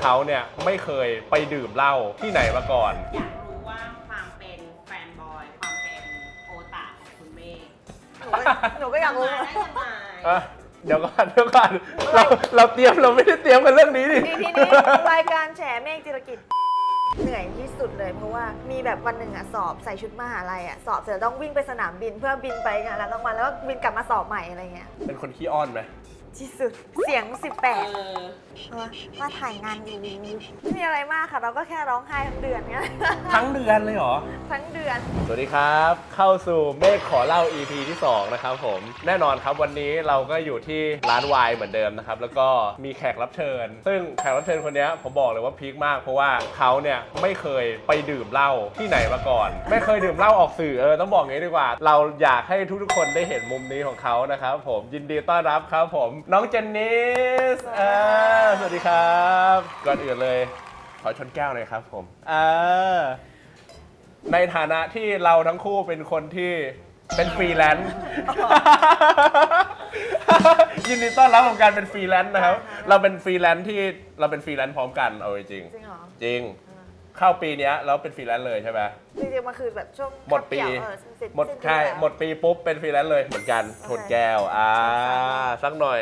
เขาเนี่ยไม่เคยไปดื่มเหล้าที่ไหนมาก่อนอยากรู้ว่าความเป็นแฟนบอยความเป็นโอตาของคุณเมฆหนูก็อยากรู้ ได้ยังไง เดี๋ยวก่อนเราเตรียมเราไม่ได้เตรียมกันเรื่องนี้ดิ ทีนี้รายการแฉเมฆจิรกิจเหนื่อยที่สุดเลยเพราะว่ามีแบบวันหนึ่งสอบใส่ชุดมหาลัยสอบเสร็จต้องวิ่งไปสนามบินเพื่อบินไปงานแล้วรางวัลแล้วก็บินกลับมาสอบใหม่อะไรเงี้ย เป็นคนขี้อ้อนไหม ที่สุดเสียง 18ว่าถ่ายงานอยู่ไม่มีอะไรมากค่ะเราก็แค่ร้องไห้ทั้งเดือนเงี้ย ทั้งเดือนเลยเหรอ ทั้งเดือน สวัสดีครับ เข้าสู่เมฆขอเล่า EP ที่ 2 นะครับผมแน่นอนครับวันนี้เราก็อยู่ที่ร้านวายเหมือนเดิมนะครับแล้วก็มีแขกรับเชิญ ซึ่งแขกรับเชิญคนนี้ผมบอกเลยว่าพีคมากเพราะว่าเขาเนี่ยไม่เคยไปดื่มเหล้าที่ไหนมาก่อน ไม่เคยดื่มเหล้าออกสื่อต้องบอกงี้ดีกว่า เราอยากให้ทุกๆคนได้เห็นมุมนี้ของเขานะครับผมยินดีต้อนรับครับผมน้องเจนนิสสวัสดีครับก่อนอื่นเลยขอชนแก้วหน่อยครับผมในฐานะที่เราทั้งคู่เป็นคนที่เป็นฟรีแลนซ์ ยินดีต้อนรับของการเป็นฟรีแลนซ์นะครับ เราเป็นฟรีแลนซ์ที่เราเป็นฟรีแลนซ์พร้อมกันเอาจริง จริงเหรอ จริงเข้าปีนี้เราเป็นฟรีแลนซ์เลยใช่ไหม จริงๆมันคือแบบช่วง หมดปีหมดปีปุ๊บเป็นฟรีแลนซ์เลยเหมือนกันชนแก้วสักหน่อย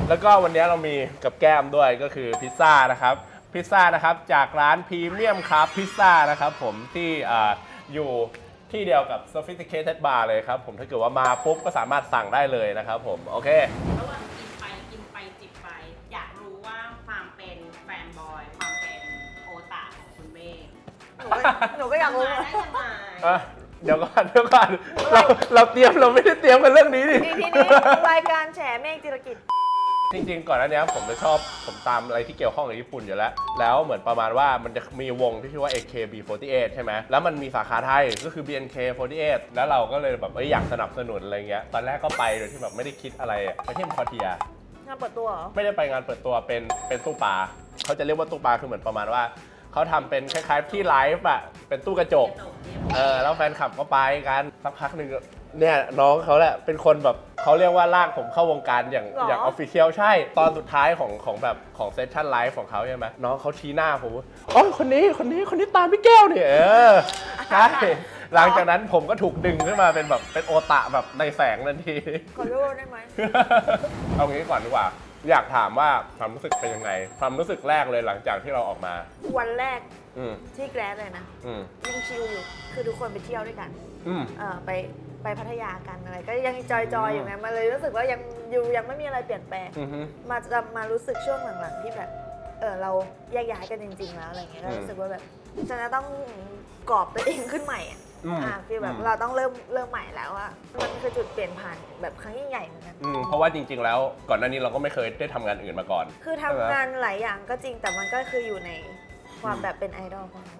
แล้วก็วันนี้เรามีกับแก้มด้วยก็คือพิซซ่านะครับพิซซ่านะครับจากร้านพรีเมียมครับพิซซ่านะครับผมที่อยู่ที่เดียวกับ Sophisticated Bar เลยครับผมถ้าเกิดว่ามาปุ๊บก็สามารถสั่งได้เลยนะครับผมโอเคระหว่างกินไปจิบไปอยากรู้ว่าความเป็นแฟนบอยความเป็นโอตาของคุณเมฆ หนูก็อยากรู้ ได้ยังไง เดี๋ยวก่อนเราเตรียมเราไม่ได้เตรียมกันเรื่องนี้ดิ ทีนี้รายการแฉเมฆจิรกิจจริงๆก่อนหน้านี้ผมตามอะไรที่เกี่ยวข้องกับญี่ปุ่นอยู่แล้วเหมือนประมาณว่ามันจะมีวงที่ชื่อว่า AKB48 ใช่ไหมแล้วมันมีสาขาไทยก็คือ BNK48 แล้วเราก็เลยแบบอยากสนับสนุนอะไรเงี้ยตอนแรกก็ไปโดยที่แบบไม่ได้คิดอะไรไปที่คอเทีย งานเปิดตัวเหรอ ไม่ได้ไปงานเปิดตัวเป็นตู้ปลาเขาจะเรียกว่าตู้ปลาคือเหมือนประมาณว่าเขาทำเป็นคล้ายๆที่ไลฟ์เป็นตู้กระจกแล้วแฟนคลับก็ไปกันสักพักหนึ่งเนี่ยน้องเขาแหละเป็นคนแบบเขาเรียกว่าลากผมเข้าวงการอย่างออฟฟิเชียลใช่ตอนสุดท้ายของแบบของเซสชั่นไลฟ์ของเขาใช่ไหมน้องเขาชี้หน้าผมอ๋อคนนี้ตามพี่แก้วเนี่ยใช่หลังจากนั้นผมก็ถูกดึงขึ้นมาเป็นแบบเป็นโอตะแบบในแสงทันที ขอรู้ได้ไหม เอางี้ก่อนดีกว่าอยากถามว่าความรู้สึกเป็นยังไงความรู้สึกแรกเลยหลังจากที่เราออกมาวันแรก ที่แกรดเลยนะยังชิลอยู่คือทุกคนไปเที่ยวด้วยกันไปพัทยากันอะไรก็ยังจอยอยู่ไงมาเลยรู้สึกว่ายังไม่มีอะไรเปลี่ยนแปลงมารู้สึกช่วงหลังๆที่แบบเราแยกย้ายกันจริงๆแล้วอะไรเงี้ยก็รู้สึกว่าแบบฉันจะต้องกอบตัวเองขึ้นใหม่ฟีลแบบเราต้องเริ่มใหม่แล้วอะมันคือจุดเปลี่ยนผ่านแบบครั้งยิ่งใหญ่เหมือนกันเพราะว่าจริงๆแล้วก่อนหน้านี้เราก็ไม่เคยได้ทำงานอื่นมาก่อนคือทำงานหลายอย่างก็จริงแต่มันก็คืออยู่ในความแบบเป็นไอดอลของเรา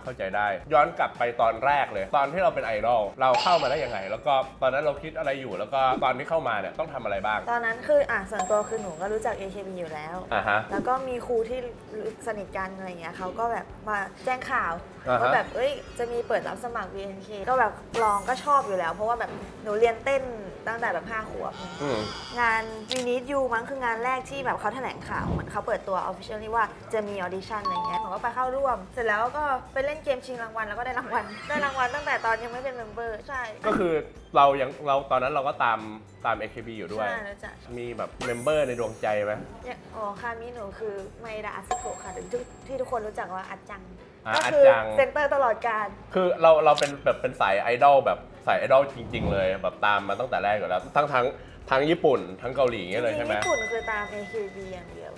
เข้าใจได้ย้อนกลับไปตอนแรกเลยตอนที่เราเป็นไอดอลเราเข้ามาได้ยังไงแล้วก็ตอนนั้นเราคิดอะไรอยู่แล้วก็ตอนที่เข้ามาเนี่ยต้องทำอะไรบ้างตอนนั้นคือส่วนตัวคือหนูก็รู้จัก AKB อยู่แล้วแล้วก็มีครูที่สนิทกันอะไรเงี้ยเขาก็แบบมาแจ้งข่าวว่าแบบจะมีเปิดรับสมัคร BNK ก็แบบลองก็ชอบอยู่แล้วเพราะว่าแบบหนูเรียนเต้นตั้งแต่แบบ5 ขวบงาน We Need You มั้งคืองานแรกที่แบบเขาแถลงข่าวเหมือนเขาเปิดตัว officially ว่าจะมี audition อะไรเงี้ยหนูก็ไปเข้าร่วมเสร็จแล้วก็ไปเล่นเกมชิงรางวัลแล้วก็ได้รางวัลตั้งแต่ตอนยังไม่เป็นเมมเบอร์ใช่ก็คือเราตอนนั้นเราก็ตาม AKB อยู่ด้วยมีแบบเมมเบอร์ในดวงใจไหมคามิหนูคือไมดาอาซึโกะค่ะที่ทุกคนรู้จักว่าอัดจังก็คือเซนเตอร์ตลอดการคือเราเป็นแบบเป็นสายไอดอลแบบสายไอดอลจริงๆเลยแบบตามมาตั้งแต่แรกอยู่แล้วทั้งญี่ปุ่นทั้งเกาหลีอย่างเงี้ยเลยใช่ไหมญี่ปุ่นคือตาม AKB อย่างเดียว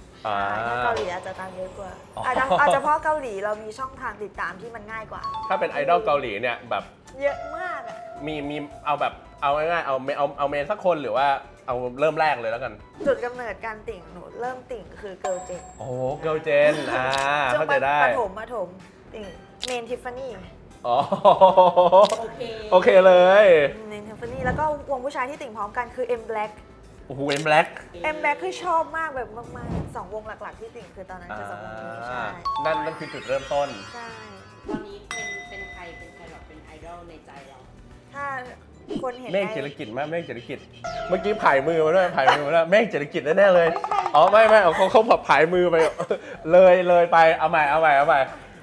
ถ้าเกาหลีอาจจะตามเยอะกว่าอาจจะเพราะเกาหลีเรามีช่องทางติดตามที่มันง่ายกว่าถ้าเป็นไอดอลเกาหลีเนี่ยแบบเยอะมากอ่ะมีเอาแบบเอาง่ายๆเอาเมนสักคนหรือว่าเอาเริ่มแรกเลยแล้วกันจุดกำเนิดการติ่งหนูเริ่มติ่งคือเกิร์ลเจนโอ้เกิร์ลเจนเข้าใจได้ประถมติ่งเมนทิฟฟานี่โอเคเลยเมนทิฟฟานี่แล้วก็วงผู้ชายที่ติ่งพร้อมกันคือ M Black โอ้โห M Black คือชอบมากแบบมากๆ2 วงหลักๆที่ติ่งคือตอนนั้นคือ2 วงนี้ใช่นั่นคือจุดเริ่มต้นใช่ตอนนี้เป็นใครแบบเป็นไอดอลในใจเราถ้า คนเห็น เมฆ ได้ เจริญกิจมากเมฆเจริญกิจเมื่อกี้ผายมือมาด้วยเมฆเจริญกิจแน่ๆเลยอ๋อไม่เขาแบบผายมือไปเลยไปเอาใหม่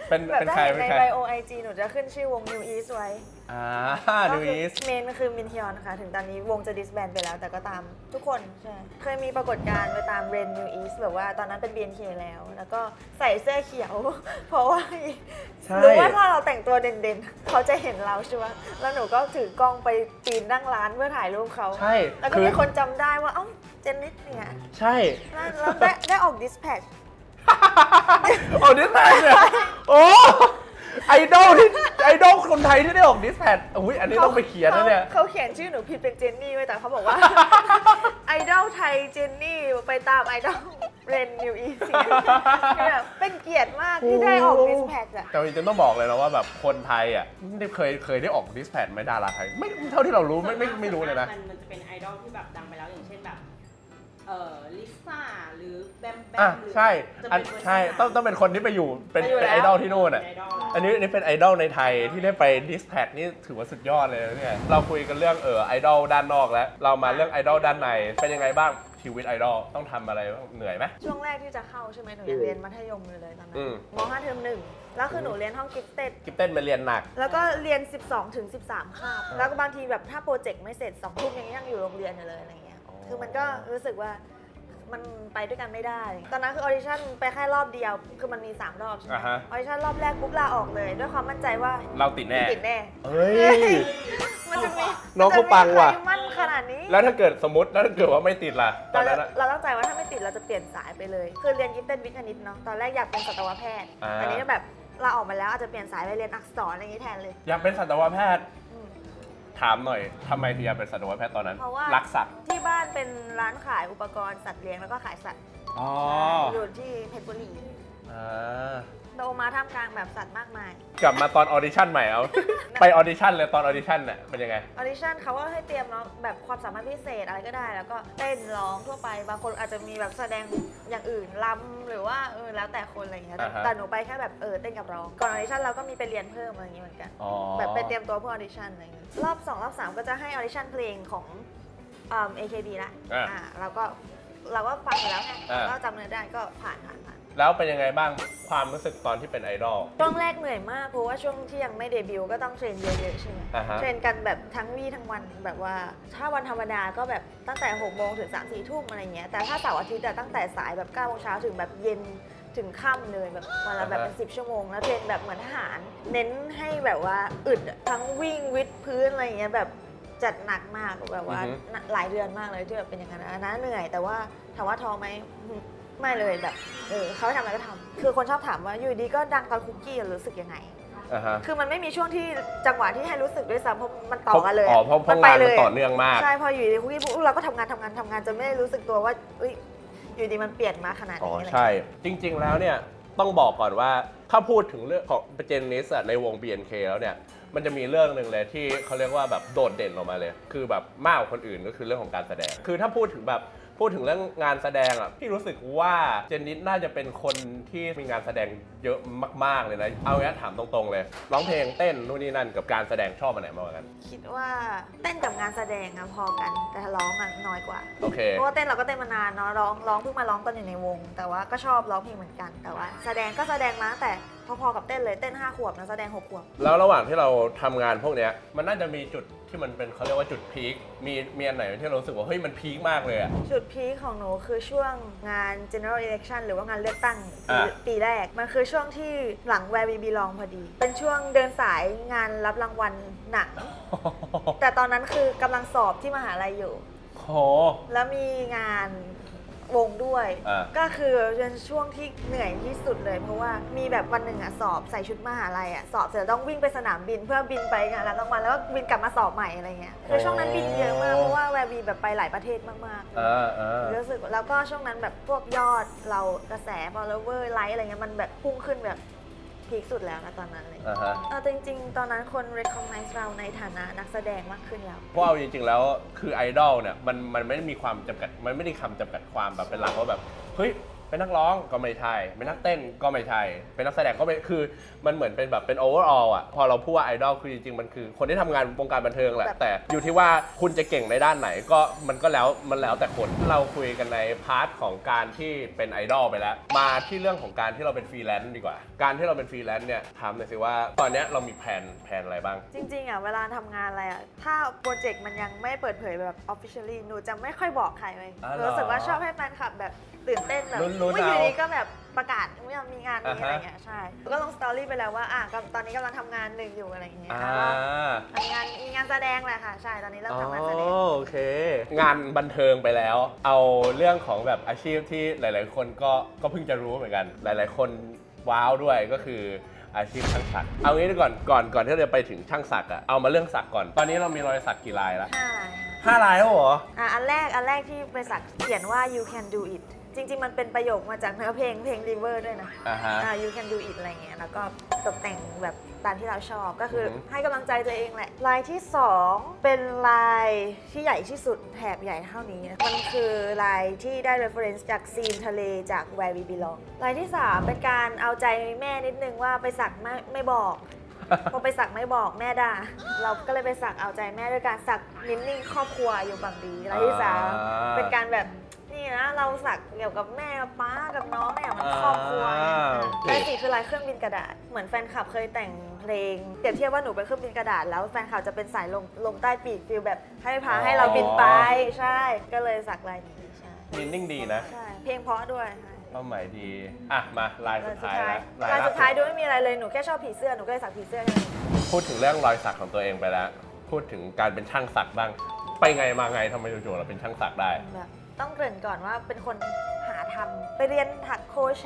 เป็น แบบ เป็น ถ้า ใคร เห็น เป็น ใน ใคร ไบโอไอจีหนูจะขึ้นชื่อวง New East ไว้ ดูอีส เมนคือมินฮยอนนะคะถึงตอนนี้วงจะดิสแบนไปแล้วแต่ก็ตามทุกคนใช่เคยมีปรากฏการณ์ไปตามเรน New East แบบว่าตอนนั้นเป็น BNK แล้วก็ใส่เสื้อเขียว เพราะว่า ใช่ รู้ว่าถ้าเราแต่งตัวเด่นๆ เขาจะเห็นเราใช่ไหมแล้วหนูก็ถือกล้องไปปีนนั่งร้านเพื่อถ่ายรูปเขา ใช่ แล้วก็มีคนจำได้ว่าเอ้าเจนนิสเนี่ย ใช่ แล้วได้ออกดิสแพช โอ้ดิสแพดเนี่ยโอ้ไอดอลคนไทยที่ได้ออกดิสแพดอุ้ยอันนี้ต้องไปเขียนนะเนี่ย เขาเขียนชื่อหนูผิดเป็นเจนนี่ไว้แต่เขาบอกว่า ไอดอลไทยเจนนี่ไปตามไอดอลเรนนิวอีซีเป็นเกียรติมากที่ได้ออกดิสแพชอะ แต่จริงๆต้องบอกเลยนะว่าแบบคนไทยอ่ะเคยได้ออกดิสแพดไหมดาราไทยไม่เท่าที่เรารู้ไม่รู้เลยนะ มันจะเป็นไอดอลที่แบบดังไปแล้วอย่างเช่นแบบลิซ่าหรือแบมแบ อ่ะ มหรือ ใช่ จะ อัน เป็นเวอร์ชัน ใช่ต้องเป็นคนที่ไปอยู่เป็นไอดอลที่นู่นอ่ะ เป็นไอดอล อันนี้เป็นไอดอลในไทยที่ได้ไปดิสแพดนี่ถือว่าสุดยอดเลยนะเนี่ยเราคุยกันเรื่องไอดอลด้านนอกแล้ว เรามาเรื่องไอดอลด้านในเป็นยังไงบ้างชีวิตไอดอลต้องทำอะไรบ้างเหนื่อยไหม ช่วงแรกที่จะเข้าใช่ไหมหนูยังเรียนมัธยมอยู่เลยตอนนั้น อืม ม.5 เทอมหนึ่งแล้วคือหนูเรียนห้องกิฟเต็ด กิฟเต้นมาเรียนหนัก แล้วก็เรียน 12 ถึง 13 คาบ แล้วก็บางทีแบบถ้าโปรเจกต์ไม่เสร็จ2 ทุ่มยังอยู่โรงเรียนอยู่เลยอะไรเงี้ย อ๋อ คือมันก็รู้สึกว่ามันไปด้วยกันไม่ได้ ตอนนั้นคือออดิชั่นไปแค่รอบเดียว คือมันมี 3 รอบใช่ไหม อ่าฮะ ออดิชั่นรอบแรกปุ๊บลาออกเลย ด้วยความมั่นใจว่า เราติดแน่ ติดแน่ เฮ้ย มันจะมี น้องเขาปังว่ะ มันจมีใครมั่นขนาดนี้ แล้วถ้าเกิดสมมติว่าไม่ติดล่ะตอนนั้นอะ เราตั้งใจว่าถ้าไม่ติดเราจะเปลี่ยนสายไปเลย คือเรียนกิฟเต็ดวิทย์คณิตเนาะ ตอนแรกอยากเป็นสัตวแพทย์ อ่า อันนี้แบบเราออกมาแล้วอาจจะเปลี่ยนสายไปเรียนอักษรอะไรอย่างนี้แทนเลย อยากเป็นสัตวแพทย์ อืม ถามหน่อยทำไมถึงอยากเป็นสัตวแพทย์ตอนนั้น เพราะว่า รักสัตว์ ที่บ้านเป็นร้านขายอุปกรณ์สัตว์เลี้ยงแล้วก็ขายสัตว์ อ๋อ อยู่ที่เพชรบุรี อ่า โตมาท่ามกลางแบบสัตว์มากมาย กลับมาตอนออดิชั่นใหม่เอา ไปออดิชั่นเลยตอนออดิชั่นเนี่ยเป็นยังไง ออดิชั่นเขาก็ให้เตรียมเนาะแบบความสามารถพิเศษอะไรก็ได้ แล้วก็เต้นร้องทั่วไป บางคนอาจจะมีแบบแสดงอย่างอื่นรำหรือว่าแล้วแต่คนอะไรอย่างเงี้ย อ่าฮะ แต่หนูไปแค่แบบเต้นกับร้องก่อนออดิชั่นเราก็มีไปเรียนเพิ่มอะไรอย่างงี้เหมือนกัน อ๋อ แบบไปเตรียมตัวเพื่อออดิชั่นอะไรอย่างงี้รอบ2รอบ3ก็จะให้ออดิชั่นเพลงของAKB ละ อ่า เราก็ฟังไปแล้วไง อ่า ก็จำเนื้อได้ก็ผ่าน แล้วเป็นยังไงบ้างความรู้สึกตอนที่เป็นไอดอล ช่วงแรกเหนื่อยมากเพราะว่าช่วงที่ยังไม่เดบิวต์ก็ต้องเทรนเยอะๆใช่ไหม อ่าฮะ เทรนกันแบบทั้งวี่ทั้งวันแบบว่าถ้าวันธรรมดาก็แบบตั้งแต่6 โมงถึง 3-4 ทุ่มอะไรเงี้ยแต่ถ้าเสาร์อาทิตย์อะตั้งแต่สายแบบ9 โมงเช้าถึงแบบเย็นถึงค่ำเลยแบบวันละแบบเป็น10 ชั่วโมงแล้วเทรนแบบเหมือนทหาร เน้นให้แบบว่าอึดอะทั้งวิ่งวิดพื้นอะไรเงี้ยแบบจัดหนักมากแบบว่าหลายเดือนมากเลยที่แบบเป็นอย่างนั้นนะเหนื่อยแต่ว่าถามว่าท้อไหมไม่เลยแบบเขาให้ทำอะไรก็ทำคือคนชอบถามว่าอยู่ดีก็ดังตอนคุกกี้รู้สึกยังไง อ่าฮะ คือมันไม่มีช่วงที่จังหวะที่ให้รู้สึกด้วยซ้ำเพราะมันต่อกันเลย อ๋อเพราะงานมันต่อเนื่องมาก ใช่พออยู่ดีคุกกี้ปุ๊บเราก็ทำงานจนไม่ได้รู้สึกตัวว่าอยู่ดีมันเปลี่ยนมาขนาด อ๋อ นี้อะไร ใช่ จริงๆแล้วเนี่ยต้องบอกก่อนว่าถ้าพูดถึงเรื่องของเจนนิสในวง BNK แล้วเนี่ยมันจะมีเรื่องหนึ่งเลยที่เขาเรียกว่าแบบโดดเด่นออกมาเลย คือแบบมากกว่าคนอื่นก็คือเรื่องของการแสดง คือถ้าพูดถึงเรื่องงานแสดงอ่ะพี่รู้สึกว่าเจนนิสน่าจะเป็นคนที่มีงานแสดงเยอะมากๆเลยนะเอางี้ถามตรงๆเลยร้องเพลงเต้นนู่นนี่นั่นกับการแสดงชอบอันไหนมากกว่ากัน คิดว่าเต้นกับงานแสดงอะพอกันแต่ร้องอะน้อยกว่า โอเค เพราะว่าเต้นเราก็เต้นมานานเนาะร้องเพิ่งมาร้องตอนอยู่ในวง แต่ว่าก็ชอบร้องเพลงเหมือนกันแต่ว่าแสดงก็แสดงมาตั้งแต่พอๆกับเต้นเลยเต้น5 ขวบนะแสดง6 ขวบ แล้วระหว่างที่เราทำงานพวกเนี้ยมันน่าจะมีจุดที่มันเป็นเขาเรียกว่าจุดพีคมีอันไหนที่เรารู้สึกว่าเฮ้ยมันพีคมากเลยอะ จุดพีคของหนูคือช่วงงาน general election หรือว่างานเลือกตั้ง อ่ะ ปีแรก มันคือช่วงที่หลัง Where We Belong พอดี เป็นช่วงเดินสายงานรับรางวัลหนัง แต่ตอนนั้นคือกำลังสอบที่มหาลัยอยู่ โห แล้วมีงานวงด้วย อ่ะ ก็คือเป็นช่วงที่เหนื่อยที่สุดเลย เพราะว่ามีแบบวันหนึ่งอะสอบใส่ชุดมหาลัยอะสอบเสร็จต้องวิ่งไปสนามบินเพื่อบินไปงานรับรางวัลแล้วก็บินกลับมาสอบใหม่อะไรเงี้ยคือช่วงนั้นบินเยอะมากเพราะว่าแวร์วีแบบไปหลายประเทศมากๆรู้สึกแล้วก็ช่วงนั้นแบบพวกยอดเรากระแส follower ไลค์อะไรเงี้ยมันแบบพุ่งขึ้นแบบพีคสุดแล้วนะตอนนั้นเลย จริงๆ ตอนนั้นคน recognize เราในฐานะนักแสดงมากขึ้นแล้ว เพราะเอาจริงๆแล้วคือไอดอลเนี่ยมันไม่ได้มีความจำกัดมันไม่ได้คำจำกัดความแบบเป็นหลักว่าแบบเฮ้ย เป็นนักร้องก็ไม่ใช่เป็นนักเต้นก็ไม่ใช่เป็นนักแสดงก็ไม่คือมันเหมือนเป็นแบบเป็นโอเวอร์ออลอ่ะพอเราพูดว่าไอดอลคือจริงๆมันคือคนที่ทำงานวงการบันเทิงแหละแต่อยู่ที่ว่าคุณจะเก่งในด้านไหนก็มันก็แล้วแต่คนเราคุยกันในพาร์ทของการที่เป็นไอดอลไปแล้วมาที่เรื่องของการที่เราเป็นฟรีแลนซ์ดีกว่าการที่เราเป็นฟรีแลนซ์เนี่ยถามหน่อยสิว่าตอนนี้เรามีแผนอะไรบ้างจริงๆอ่ะเวลาทำงานอะไรอ่ะถ้าโปรเจกต์มันยังไม่เปิดเผยแบบ officially หนูจะไม่ค่อยบอกใครเลยรู้สึกว่าชอบให้แฟนคลับแบบตื่นเต้นแบบไม่อยู่ดีก็แบบประกาศว่ามีงานนี้อะไรเงี้ยใช่ก็ลงสตอรี่ไปแล้วว่าตอนนี้กำลังทำงานหนึ่งอยู่อะไรอย่างเงี้ยทำงานมีงานแสดงแหละค่ะใช่ตอนนี้เริ่มทำงานแสดงโอเคงานบันเทิงไปแล้วเอาเรื่องของแบบอาชีพที่หลายๆคนก็เพิ่งจะรู้เหมือนกันหลายๆคนว้าวด้วยก็คืออาชีพช่างสักเอางี้ดีก่อนที่จะไปถึงช่างสักอะเอามาเรื่องสักก่อนตอนนี้เรามีรอยสักกี่ลายแล้ว5 ลายแล้วเหรออันแรกที่ไปสักเขียนว่า you can do it จริงๆมันเป็นประโยคมาจากเนื้อเพลงRiver ด้วยนะyou can do it อะไรเงี้ยแล้วก็ตกแต่งแบบตามที่เราชอบก็คือให้กำลังใจตัวเองแหละลายที่2เป็นลายที่ใหญ่ที่สุดแถบใหญ่เท่านี้มันคือลายที่ได้ reference จากซีนทะเลจาก Where We Belong ลายที่3เป็นการเอาใจแม่นิดนึงว่าไปสักไม่บอกพอไปสักไม่บอกแม่ด่าเราก็เลยไปสักเอาใจแม่ด้วยการสักนิ่งๆครอบครัวอยู่ฝั่งดีลายที่3เป็นการแบบนี่นะเราสักเกี่ยวกับแม่กับป้ากับน้องเนี่ยมันครอบครัวลาย4คือลายเครื่องบินกระดาษเหมือนแฟนคลับเคยแต่งเพลงเปรียบเทียบว่าหนูเป็นเครื่องบินกระดาษแล้วแฟนคลับจะเป็นสายลงใต้ปีกฟีลแบบให้เราบินไปใช่ก็เลยสักลายนี้ใช่มินนิ่งดีนะใช่เพลงเพราะด้วยเป้าหมายดีอ่ะมาลายสุดท้ายลายสุดท้ายดูไม่มีอะไรเลยหนูแค่ชอบผีเสื้อหนูก็เลยสักผีเสื้อพูดถึงเรื่องรอยสักของตัวเองไปแล้วพูดถึงการเป็นช่างสักบ้างไปไงมาไงทำไมจู่ๆเราเป็นช่างสักได้ต้องเกริ่นก่อนว่าเป็นคนหาทำไปเรียนถักโครเช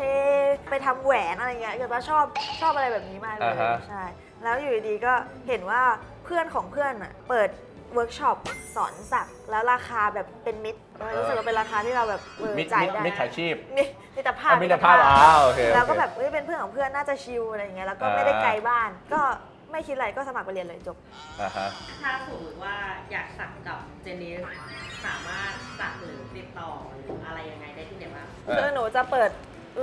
ต์ไปทำแหวนอะไรเงี้ยเกิดว่าชอบอะไรแบบนี้มากเลยใช่แล้วอยู่ดีๆก็เห็นว่าเพื่อนของเพื่อนอ่ะเปิดเวิร์กช็อปสอนสักแล้วราคาแบบเป็นมิตรรู้สึกว่าเป็นราคาที่เราแบบจ่ายได้มิตรอาชีพมิตรภาพโอเคแล้วก็แบบเป็นเพื่อนของเพื่อนน่าจะชิลอะไรเงี้ยแล้วก็ไม่ได้ไกลบ้านก็ไม่คิดอะไรก็สมัครไปเรียนเลยจบถ้าสมมติว่าอยากสักกับเจนนี่สามารถสักหรือติดต่อหรืออะไรยังไงได้ที่ไหนบ้างคือหนูจะเปิด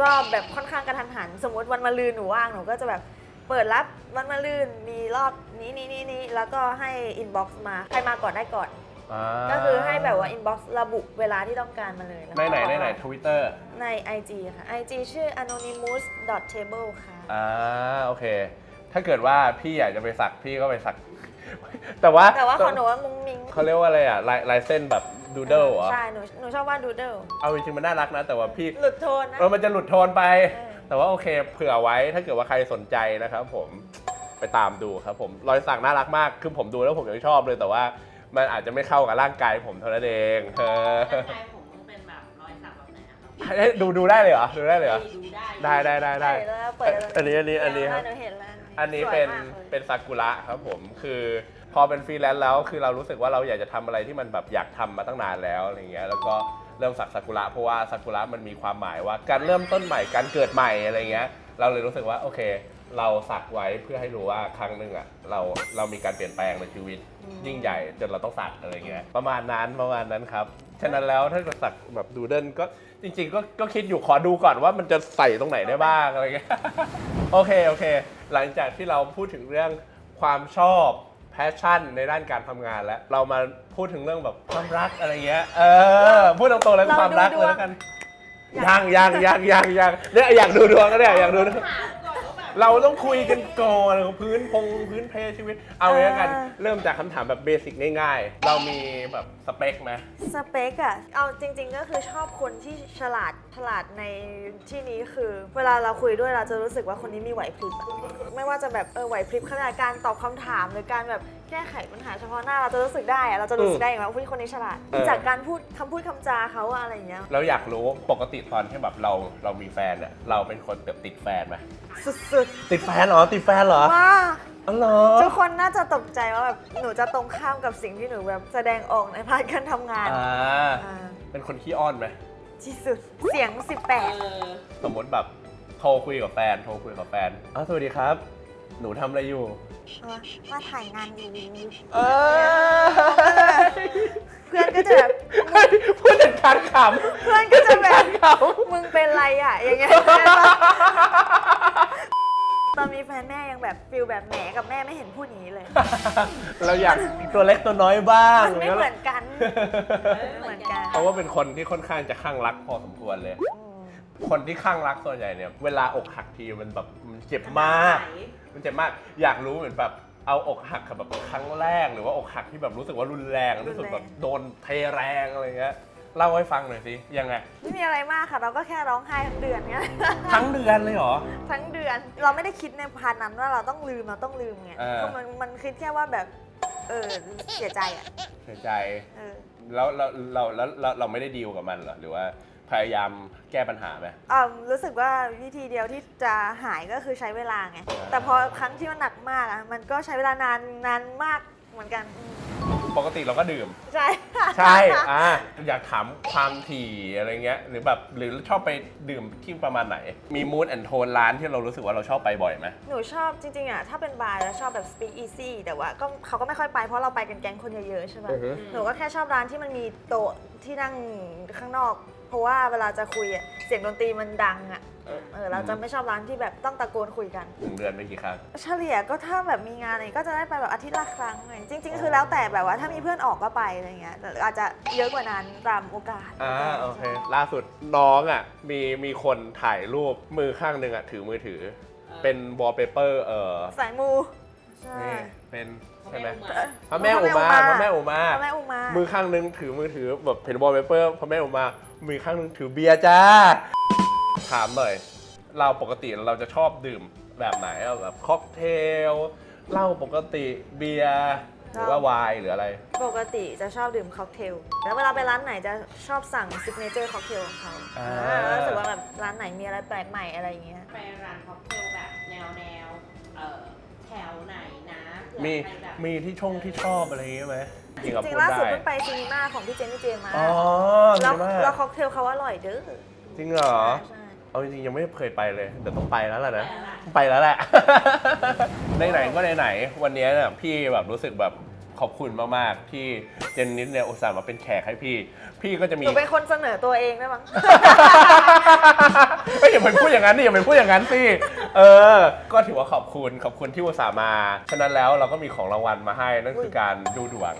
รอบแบบค่อนข้างกระทันหันสมมติวันมะรืนหนูว่างหนูก็จะแบบเปิดรับวันมะรืนมีรอบนี้แล้วก็ให้อินบ็อกซ์มาใครมาก่อนได้ก่อนก็คือให้แบบว่าอินบ็อกซ์ระบุเวลาที่ต้องการมาเลยใน Twitter ใน IG ค่ะ IG ชื่อ anonymous.table ค่ะโอเคถ้าเกิดว่าพี่อยากจะไปสักพี่ก็ไปสักแต่ว่าของหนูว่ามุ้งมิ้งเขาเรียกว่าอะไรอ่ะลายเส้นแบบดูเดิลเหรอใช่หนูชอบวาดดูเดิลเอาจริงๆมันน่ารักนะแต่ว่าพี่หลุดโทนนะมันจะหลุดโทนไปแต่ว่าโอเคเผื่อไว้ถ้าเกิดว่าใครสนใจนะครับผมไปตามดูครับผมรอยสักน่ารักมากคือผมดูแล้วผมยังชอบเลยแต่ว่ามันอาจจะไม่เข้ากับร่างกายผมเท่านั้นเองร่างกายผมต้องเป็นแบบรอยสักแบบไหนครับดูได้เลยเหรอดูได้เลยเหรอได้อันนี้ครับอันนี้เป็นซากุระครับผมคือพอเป็นฟรีแลนซ์แล้วคือเรารู้สึกว่าเราอยากจะทำอะไรที่มันแบบอยากทำมาตั้งนานแล้วอะไรเงี้ยแล้วก็เริ่มสักซากุระเพราะว่าซากุระมันมีความหมายว่าการเริ่มต้นใหม่การเกิดใหม่อะไรเงี้ยเราเลยรู้สึกว่าโอเคเราสักไว้เพื่อให้รู้ว่าครั้งหนึ่งอ่ะเรามีการเปลี่ยนแปลงในชีวิตยิ่งใหญ่จนเราต้องสักอะไรเงี้ยประมาณนั้นครับฉะนั้นแล้วถ้าจะสักแบบดูเดินก็จริงๆก็คิดอยู่ขอดูก่อนว่ามันจะใส่ตรงไหนได้บ้างอะไรเงี้ยโอเคหลังจากที่เราพูดถึงเรื่องความชอบแพชชั่นในด้านการทำงานแล้วเรามาพูดถึงเรื่องแบบความรักอะไรเงี้ยพูดตรงๆแล้วความรักเลยแล้วกันยังเนี่ยอยากดูดวงก็ได้อยากดูเราต้องคุยกันก่อนพื้นเพชีวิตเอาอย่างกันเริ่มจากคำถามแบบเบสิกง่ายๆเรามีแบบสเปคไหมสเปคอะเอาจริงๆก็คือชอบคนที่ฉลาดในที่นี้คือเวลาเราคุยด้วยเราจะรู้สึกว่าคนนี้มีไหวพริบไม่ว่าจะแบบไหวพริบขนาดการตอบคำถามหรือการแบบแก้ไขปัญหาเฉพาะหน้าเราจะรู้สึกได้เราจะรู้สึกได้อย่างว่าคนนี้ฉลาดจากการพูดคำจาเขาอะไรอย่างเงี้ยเราอยากรู้ปกติตอนที่แบบเรามีแฟนเนี่ยเราเป็นคนแบบติดแฟนไหมสุดติดแฟนเหรอว้าเหรอทุกคนน่าจะตกใจว่าแบบหนูจะตรงข้ามกับสิ่งที่หนูแบบแสดงออกในพาร์ทการทำงานเป็นคนขี้อ้อนไหมที่สุดเสียง18สมมติแบบโทรคุยกับแฟนสวัสดีครับหนูทำอะไรอยู่ว่าถ่ายงานอยู่เพื่อนก็จะแบบพ ผู้จัดการข เพื่อนก็จะแบบ ำ มึงเป็นไรอ่ะอย่างเงี้ยตอนมีแฟนแม่ยังแบบฟิลแบบแหมกับแม่ไม่เห็นพูดอย่างนี้เลย เราอยากตัวเล็กตัวน้อยบ้าง มันไม่เหมือนกันไม่เหมือนกัน เพราะว่าเป็นคนที่ค่อนข้างจะข้างรักพอสมควรเลย คนที่ข้างรักส่วนใหญ่เนี่ยเวลาอกหักทีมันแบบมันเจ็บมาก มันเจ็บมากอยากรู้เหมือนแบบเอาอกหักแบบครั้งแรกหรือว่าอกหักที่แบบรู้สึกว่ารุนแรงรู้สึกแบบโดนเทแรงอะไรเงี้ยเล่าให้ฟังหน่อยสิยังไง ไม่มีอะไรมากค่ะเราก็แค่ร้องไห้ทั้งเดือนเงี้ย ทั้งเดือนเลยเหรอ ทั้งเดือนเราไม่ได้คิดในพาร์ทนั้นว่าเราต้องลืมไงคือมันคิดแค่ว่าแบบเสียใจอ่ะ เสียใจแล้วเราไม่ได้ดีลกับมันเหรอหรือว่าพยายามแก้ปัญหาไหมรู้สึกว่าวิธีเดียวที่จะหายก็คือใช้เวลาไงแต่พอครั้งที่มันหนักมากอ่ะมันก็ใช้เวลานานมากเหมือนกันปกติเราก็ดื่มใช่ ใช่อยากถามความถี่อะไรเงี้ยหรือชอบไปดื่มที่ประมาณไหนมีมูดแอนโทนร้านที่เรารู้สึกว่าเราชอบไปบ่อยไหมหนูชอบจริงๆอ่ะถ้าเป็นบาร์แล้วชอบแบบ speak easy แต่ว่าก็เขาก็ไม่ค่อยไปเพราะเราไปกันแก๊งคนเยอะๆใช่ป่ะหนูก็แค่ชอบร้านที่มันมีโต๊ะที่นั่งข้างนอกเพราะว่าเวลาจะคุยอ่ะเสียงดนตรีมันดังอ่ะเราจะไม่ชอบร้านที่แบบต้องตะโกนคุยกัน1 เดือนไปกี่ครั้งเฉลี่ยก็ถ้าแบบมีงานอะไรก็จะได้ไปแบบอาทิตย์ละครั้งไงจริงๆคือแล้วแต่แบบว่าถ้ามีเพื่อนออกก็ไปอะไรเงี้ยแต่อาจจะเยอะกว่านั้นตามโอกาสโอเคล่าสุดน้องอ่ะมีคนถ่ายรูปมือข้างหนึ่งอ่ะถือมือถือเป็นวอลเปเปอร์สายมูใช่เป็นใช่ไหมพระแม่อุมามือข้างหนึ่งถือมือถือแบบเห็นวอลเปเปอร์พระแม่อุมามือข้างหนึ่งถือเบียร์จ้าถามหน่อยเราปกติเราจะชอบดื่มแบบไหนแบบค็อกเทลเหล้าปกติเบียร์หรือว่าไวน์หรืออะไรปกติจะชอบดื่มค็อกเทลแล้วเวลาไปร้านไหนจะชอบสั่งซิกเนเจอร์ค็อกเทลของเขารู้สึกว่าแบบร้านไหนมีอะไรแปลกใหม่อะไรอย่างเงี้ยไปร้านค็อกเทลแบบแนวแถวไหนนะมีที่ชอบอะไรอย่างเงี้ยไหมจริงๆล่าสุดเพิ่งไปซีนีมาของพี่เจนนี่เจมาแล้วค็อกเทลเขาอร่อยเด้อจริงเหรอเอาจริงๆยังไม่เคยไปเลยเดี๋ยวต้องไปแล้วแหละนะไปแล้วแหละไหนๆก็ไหนๆวันนี้เนี่ยพี่แบบรู้สึกแบบขอบคุณมากๆที่เจนนิสเนี่ยอุตส่าห์มาเป็นแขกให้พี่ก็จะมีหนูเป็นคนเสนอตัวเองได้มั้งอย่าไปพูดอย่างนั้นสิก็ถือว่าขอบคุณที่อุตส่าห์มาฉะนั้นแล้วเราก็มีของรางวัลมาให้นั่นคือการดูดวง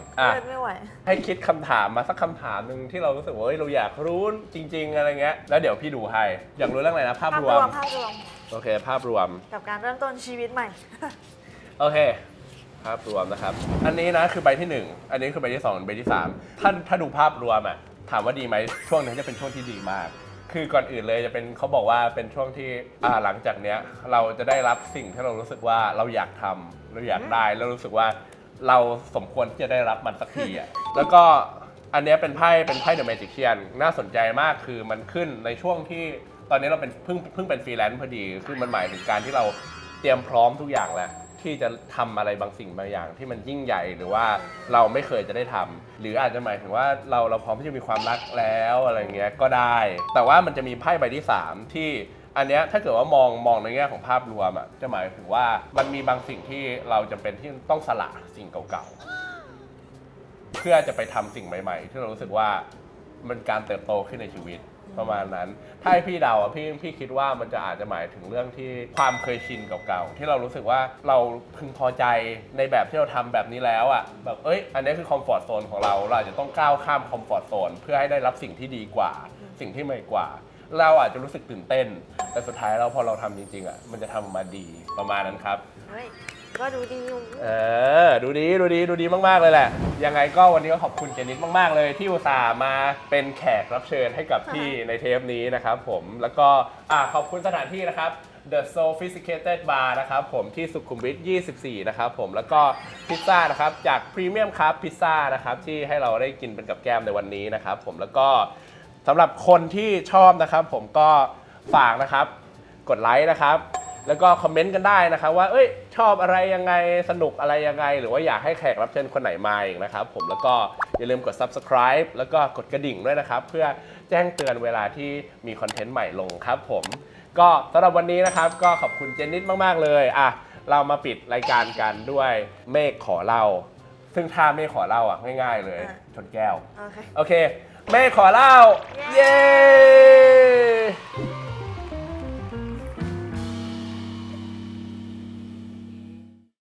ไม่ไหวให้คิดคำถามมาสักคำถามหนึ่งที่เรารู้สึกว่าเราอยากรู้จริงๆอะไรเงี้ยแล้วเดี๋ยวพี่ดูให้อยากรู้เรื่องอะไรนะภาพรวมโอเคภาพรวมกับการเริ่มต้นชีวิตใหม่โอเคภาพรวมนะครับอันนี้นะคือใบที่1อันนี้คือใบที่2ใบที่3ถ้าดูภาพรวมอะถามว่าดีไหมช่วงนี้จะเป็นช่วงที่ดีมากคือก่อนอื่นเลยจะเป็นเขาบอกว่าเป็นช่วงที่หลังจากเนี้ยเราจะได้รับสิ่งที่เรารู้สึกว่าเราอยากทำเราอยากได้แล้วรู้สึกว่าเราสมควรที่จะได้รับมันสักทีอะแล้วก็อันนี้เป็นไพ่เดอะแมจิเชียนน่าสนใจมากคือมันขึ้นในช่วงที่ตอนนี้เราเป็นเพิ่งเป็นฟรีแลนซ์พอดีคือมันหมายถึงการที่เราเตรียมพร้อมทุกอย่างแล้วที่จะทำอะไรบางสิ่งบางอย่างที่มันยิ่งใหญ่หรือว่าเราไม่เคยจะได้ทำหรืออาจจะหมายถึงว่าเราพร้อมที่จะมีความรักแล้วอะไรเงี้ยก็ได้แต่ว่ามันจะมีไพ่ใบที่3ที่อันเนี้ยถ้าเกิดว่ามองในแง่ของภาพรวมอ่ะจะหมายถึงว่ามันมีบางสิ่งที่เราจำเป็นที่ต้องสละสิ่งเก่าๆเพื่อจะไปทำสิ่งใหม่ๆที่เรารู้สึกว่ามันการเติบโตขึ้นในชีวิตประมาณนั้นถ้าให้พี่เดาอ่ะพี่คิดว่ามันจะอาจจะหมายถึงเรื่องที่ความเคยชินเก่าๆที่เรารู้สึกว่าเราพึงพอใจในแบบที่เราทำแบบนี้แล้วอ่ะแบบอันนี้คือคอมฟอร์ตโซนของเราอาจจะต้องก้าวข้ามคอมฟอร์ตโซนเพื่อให้ได้รับสิ่งที่ดีกว่าสิ่งที่ใหม่กว่าเราอาจจะรู้สึกตื่นเต้นแต่สุดท้ายเราพอเราทำจริงๆอ่ะมันจะทำออกมาดีประมาณนั้นครับก็ดูดีอยู่ดูดีมากๆเลยแหละยังไงก็วันนี้ก็ขอบคุณเจนนิสมากๆเลยที่อุตส่าห์มาเป็นแขกรับเชิญให้กับพี่ในเทปนี้นะครับผมแล้วก็ขอบคุณสถานที่นะครับ The Sophisticated Bar นะครับผมที่สุขุมวิท 24 นะครับผมแล้วก็พิซซ่านะครับจาก Premium Cup Pizza นะครับที่ให้เราได้กินเป็นกับแก้มในวันนี้นะครับผมแล้วก็สำหรับคนที่ชอบนะครับผมก็ฝากนะครับกดไลค์นะครับแล้วก็คอมเมนต์กันได้นะครับว่าชอบอะไรยังไงสนุกอะไรยังไงหรือว่าอยากให้แขกรับเชิญคนไหนมาอีกนะครับผมแล้วก็อย่าลืมกด Subscribe แล้วก็กดกระดิ่งด้วยนะครับเพื่อแจ้งเตือนเวลาที่มีคอนเทนต์ใหม่ลงครับผมก็สำหรับวันนี้นะครับก็ขอบคุณเจนนิสมากๆเลยเรามาปิดรายการกันด้วยเมฆขอเล่าซึ่งถ้าเมฆขอเล่าง่ายๆเลยชนแก้วโอเค เมฆขอเล่า เย้